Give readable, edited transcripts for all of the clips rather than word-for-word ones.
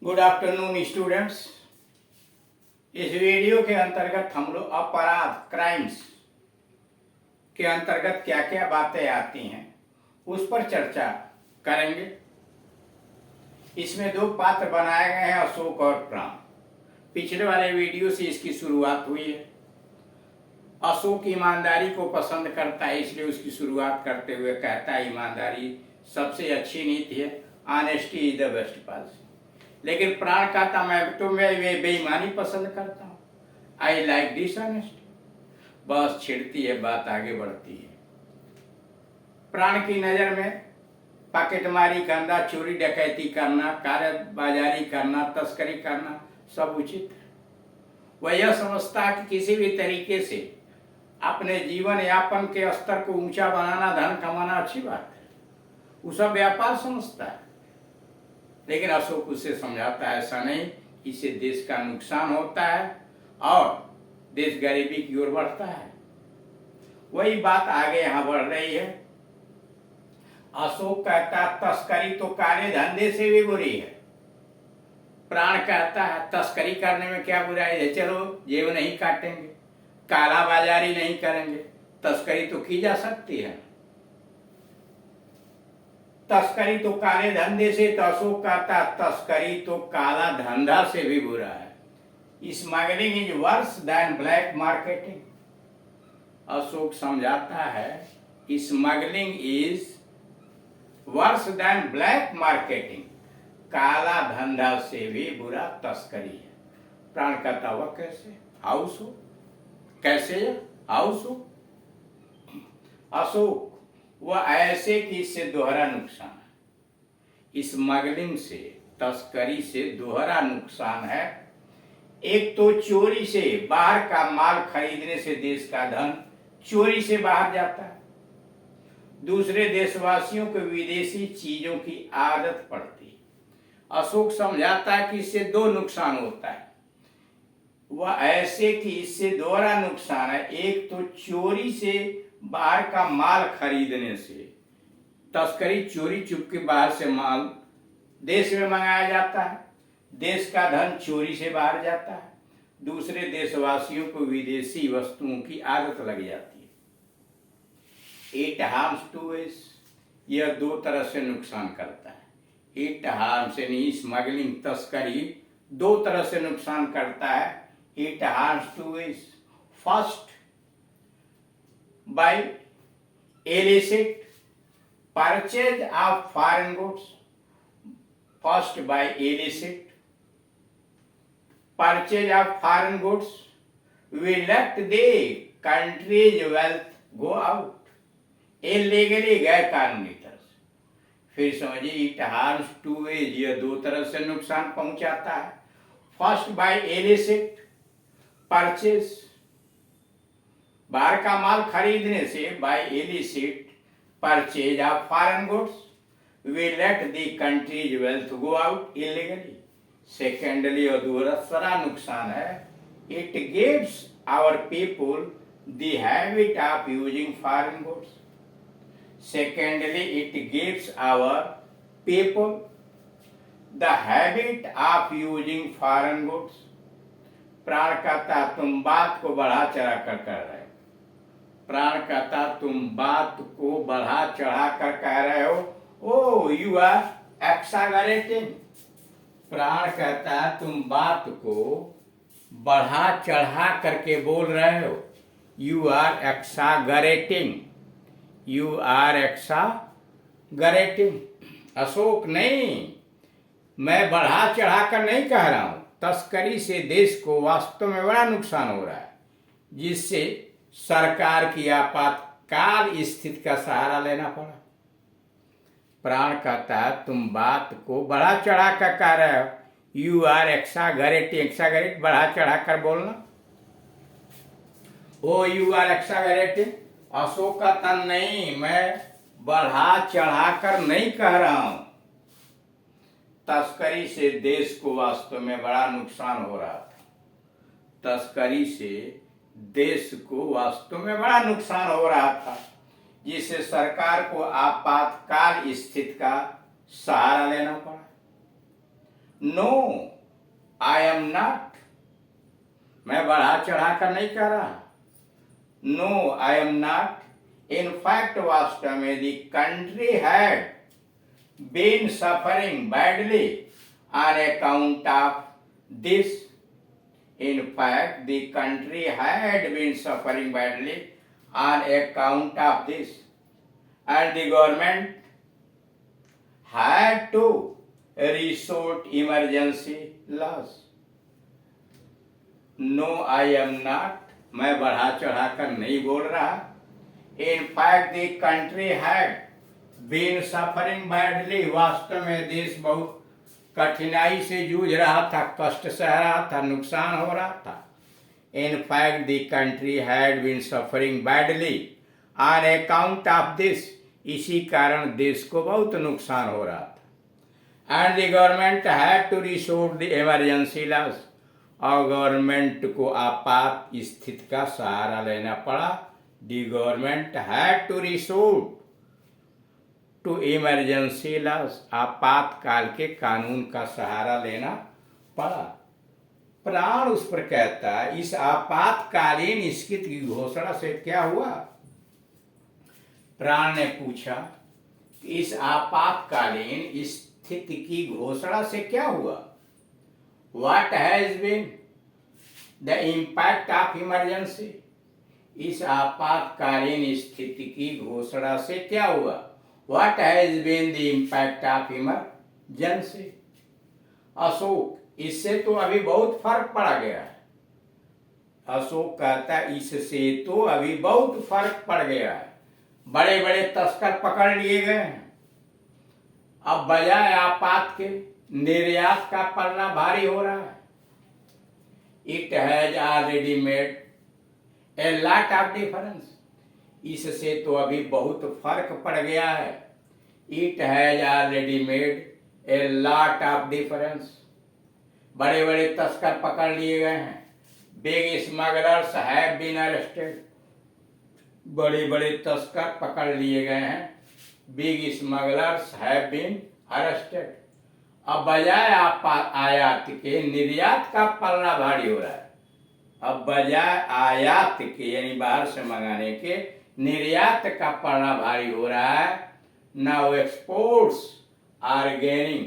Good afternoon students. इस video के अंतर्गत हम लोग अपराध क्राइम्स के अंतर्गत क्या क्या बातें आती हैं उस पर चर्चा करेंगे। इसमें दो पात्र बनाए गए हैं, अशोक और प्राण। पिछले वाले वीडियो से इसकी शुरुआत हुई है। अशोक ईमानदारी को पसंद करता है, इसलिए उसकी शुरुआत करते हुए कहता है ईमानदारी सबसे अच्छी नीति है, honesty is the best policy. लेकिन प्राण कहता मैं बेईमानी पसंद करता हूँ, आई लाइक डिसऑनेस्टी। बस छिड़ती है, बात आगे बढ़ती है। प्राण की नजर में पॉकेटमारी करना, चोरी डकैती करना, कालाबाजारी करना, तस्करी करना सब उचित है। वह यह समझता है कि किसी भी तरीके से अपने जीवन यापन के स्तर को ऊंचा बनाना, धन कमाना अच्छी बात है, उसका व्यापार समझता है। लेकिन अशोक उसे समझाता है ऐसा नहीं, इससे देश का नुकसान होता है और देश गरीबी की ओर बढ़ता है। वही बात आगे यहां बढ़ रही है। अशोक कहता है तस्करी तो काले धंधे से भी बुरी है। प्राण कहता है तस्करी करने में क्या बुराई है, चलो जेब नहीं काटेंगे, काला बाजारी नहीं करेंगे, तस्करी तो की जा सकती है। तस्करी तो काले धंधे से, तो अशोक कहता तस्करी तो काला धंधा से भी बुरा है। Smuggling is worse than black marketing. Ashok समझाता है smuggling is worse than black marketing, काला धंधा से भी बुरा तस्करी है। प्राण कहता हुआ कैसे, हाउस हो कैसे, हाउस हो। अशोक वह ऐसे कि इससे दोहरा नुकसान है। स्मगलिंग से, तस्करी से दोहरा नुकसान है। एक तो चोरी से, बाहर का माल खरीदने से देश का धन चोरी से बाहर जाता है। दूसरे देशवासियों को विदेशी चीजों की आदत पड़ती है। अशोक समझाता है कि इससे दो नुकसान होता है। वह ऐसे कि इससे दोहरा नुकसान है। एक तो चोरी से, बाहर का माल खरीदने से, तस्करी चोरी चुपके बाहर से माल देश में मंगाया जाता है, देश का धन चोरी से बाहर जाता है। दूसरे देशवासियों को विदेशी वस्तुओं की आदत लग जाती है। इट हार्म्स टू वेज, यह दो तरह से नुकसान करता है। इट हार्म्स यानी स्मगलिंग, तस्करी दो तरह से नुकसान करता है। It harms two ways, first by illicit purchase of foreign goods. First, by illicit purchase of foreign goods, we let the country's wealth go out. illegally, गैर कानूनी तरह से। फिर समझिए इट हार्म्स टू वेज, यह दो तरह से नुकसान पहुंचाता है। फर्स्ट बाय illicit purchase, बाहर का माल खरीदने से, by illicit purchase of foreign goods, we let the country's wealth go out illegally. Secondly और दूसरा नुकसान है, it gives our people the habit of using foreign goods. Secondly it gives our people the habit of using foreign goods. Pran कहता तुम बात को बढ़ा चढ़ा कर रहे हो। प्राण कहता तुम बात को बढ़ा चढ़ा कर कह रहे हो। ओ यू आर एक्सागरेटिंग। प्राण कहता तुम बात को बढ़ा चढ़ा करके बोल रहे हो। You are exaggerating, you are exaggerating. Ashok नहीं, मैं बढ़ा चढ़ा कर नहीं कह रहा हूं। तस्करी से देश को वास्तव में बड़ा नुकसान हो रहा है, जिससे सरकार की आपातकाल स्थिति का सहारा लेना पड़ा। प्राण कहता है तुम बात को बढ़ा चढ़ा कर कह रहे हो। यू आर एक्सागरेटिंग, एक्सागरेट बढ़ा चढ़ा कर बोलना। ओ यू आर एक्सागरेटिंग। अशोक का तन नहीं, मैं बढ़ा चढ़ा कर नहीं कह रहा हूं। तस्करी से देश को वास्तव में बड़ा नुकसान हो रहा था। तस्करी से देश को वास्तव में बड़ा नुकसान हो रहा था, जिससे सरकार को आपातकाल स्थिति का सहारा लेना पड़ा। नो आई एम नॉट, मैं बढ़ा चढ़ा कर नहीं कह रहा। No I am not, in fact वास्तव में the country had been suffering badly on account of this. In fact, the country had been suffering badly on account of this, and the government had to resort emergency laws. No, I am not. मैं बढ़ा चढ़ा कर नहीं बोल रहा। In fact, the country had been suffering badly. वास्तव में देश बहुत कठिनाई से जूझ रहा था, कष्ट सह रहा था, नुकसान हो रहा था। In fact the country had been suffering badly on account of this, इसी कारण देश को बहुत नुकसान हो रहा था। And the government had to resort the emergency laws, और गवर्नमेंट को आपात स्थिति का सहारा लेना पड़ा। The government had to resort to emergency laws, आपातकाल के कानून का सहारा लेना पड़ा। प्राण उस पर कहता है, इस आपातकालीन स्थिति की घोषणा से क्या हुआ? प्राण ने पूछा, इस आपातकालीन स्थिति की घोषणा से क्या हुआ? What has been the impact of emergency, इस आपातकालीन स्थिति की घोषणा से क्या हुआ? What has been the impact of emergency? Ashok, इससे तो अभी बहुत फर्क पड़ गया है। अशोक कहता है, इससे तो अभी बहुत फर्क पड़ गया है। बड़े बड़े तस्कर पकड़ लिए गए हैं। अब बजाय आपात के निर्यात का पड़ना भारी हो रहा है। It has already made a lot of difference. इससे तो अभी बहुत फर्क पड़ गया है। It has already made a lot of difference, बड़े बड़े तस्कर पकड़ लिए गए हैं। Big smugglers have been arrested, बड़े बड़े तस्कर पकड़ लिए गए हैं। Big smugglers have been arrested. अब बजाय आयात के निर्यात का पलड़ा भारी हो रहा है। अब बजाय आयात के यानी बाहर से मंगाने के निर्यात का पड़ना भारी हो रहा है। Now exports are gaining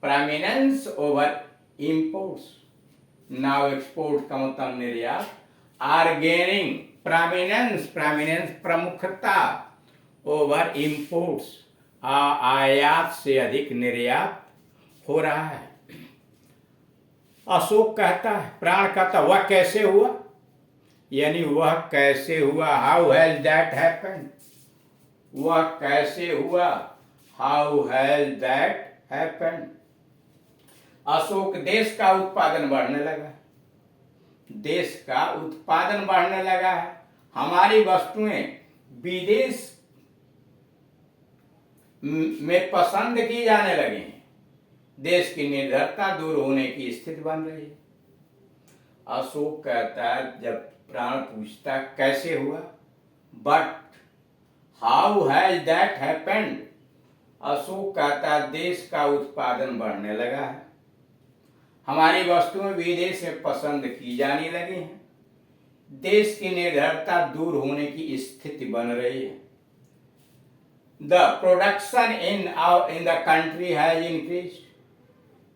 prominence over imports. Now export का मतलब निर्यात, आर गेनिंग प्रेमिनेंस, प्रेमिनेंस प्रमुखता, ओवर इंपोर्ट्स, आयात से अधिक निर्यात हो रहा है। अशोक कहता है, प्राण कहता, वह कैसे हुआ? यानी वह कैसे हुआ? How has that happened? वह कैसे हुआ? How has that happened? Ashok, देश का उत्पादन बढ़ने लगा, देश का उत्पादन बढ़ने लगा है। हमारी वस्तुएं विदेश में पसंद की जाने लगी हैं। देश की निर्भरता दूर होने की स्थिति बन रही है। अशोक कहता है, जब प्राण पूछता कैसे हुआ, but how has that happened? Ashok कहता देश का उत्पादन बढ़ने लगा है, हमारी वस्तुएं विदेश में पसंद की जाने लगी हैं, देश की निर्भरता दूर होने की स्थिति बन रही है। The production in the country has increased,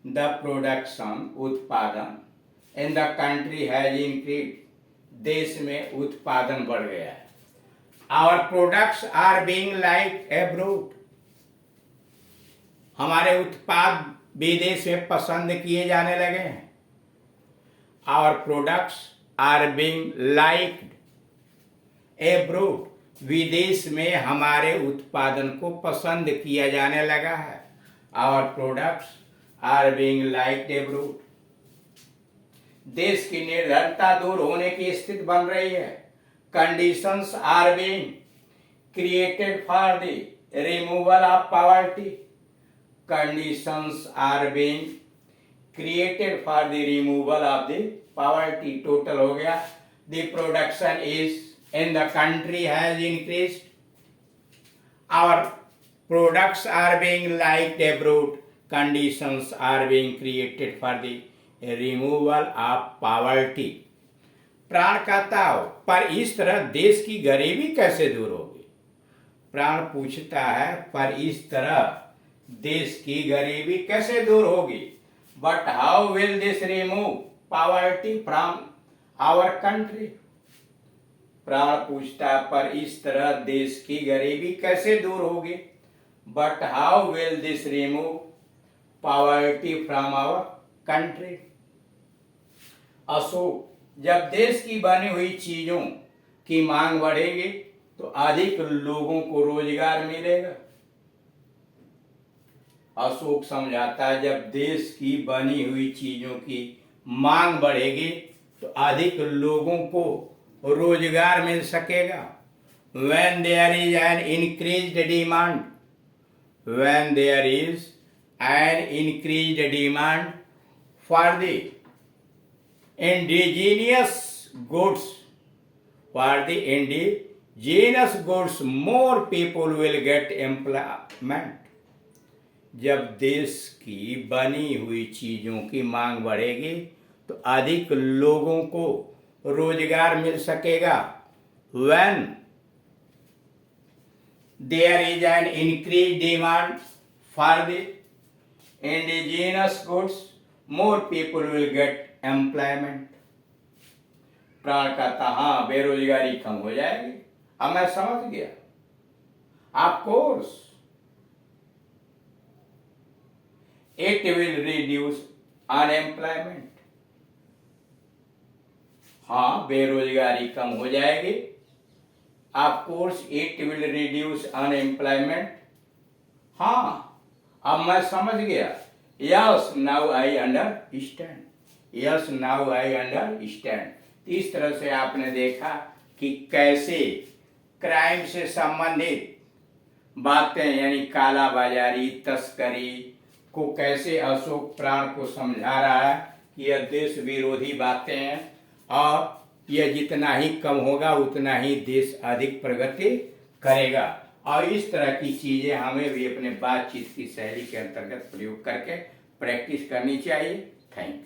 the production उत्पादन in the country has increased, देश में उत्पादन बढ़ गया है। Our products are being like abroad, हमारे उत्पाद विदेश में पसंद किए जाने लगे हैं। Our products are being liked abroad, विदेश में हमारे उत्पादन को पसंद किया जाने लगा है। Our products are being liked abroad, देश की निर्धनता दूर होने की स्थिति बन रही है। Conditions are being created for the removal of poverty, conditions are being created for the removal of the poverty. Total हो गया, the production is in the country has increased, our products are being liked abroad, conditions are being created for the removal of poverty. प्राण कहता हो पर इस तरह देश की गरीबी कैसे दूर होगी। प्राण पूछता है पर इस तरह देश की गरीबी कैसे दूर होगी। But how will this remove poverty from our country. Pran पूछता है पर इस तरह देश की गरीबी कैसे दूर होगी। But how will this remove poverty from our country. Ashok, जब देश की बनी हुई चीजों की मांग बढ़ेगी तो अधिक लोगों को रोजगार मिलेगा। अशोक समझाता है जब देश की बनी हुई चीजों की मांग बढ़ेगी तो अधिक लोगों को रोजगार मिल सकेगा। When there is an increased demand, when there is an increased demand for the indigenous goods, more people will get employment. जब देश की बनी हुई चीजों की मांग बढ़ेगी तो अधिक लोगों को रोजगार मिल सकेगा। When there is an increased demand for the indigenous goods, more people will get employment. प्राण कहता हाँ बेरोजगारी कम हो जाएगी। अब मैं समझ गया। Of course it will reduce unemployment. हाँ बेरोजगारी कम हो जाएगी। Of course it will reduce unemployment. हाँ अब मैं समझ गया। Yes now I understand. Yes now I understand. इस तरह से आपने देखा कि कैसे क्राइम से संबंधित बातें यानी काला बाजारी, तस्करी को कैसे अशोक प्राण को समझा रहा है कि यह देश विरोधी बातें हैं और यह जितना ही कम होगा उतना ही देश अधिक प्रगति करेगा। और इस तरह की चीजें हमें भी अपने बातचीत की शैली के अंतर्गत प्रयोग करके प्रैक्टिस करनी चाहिए। Thank you.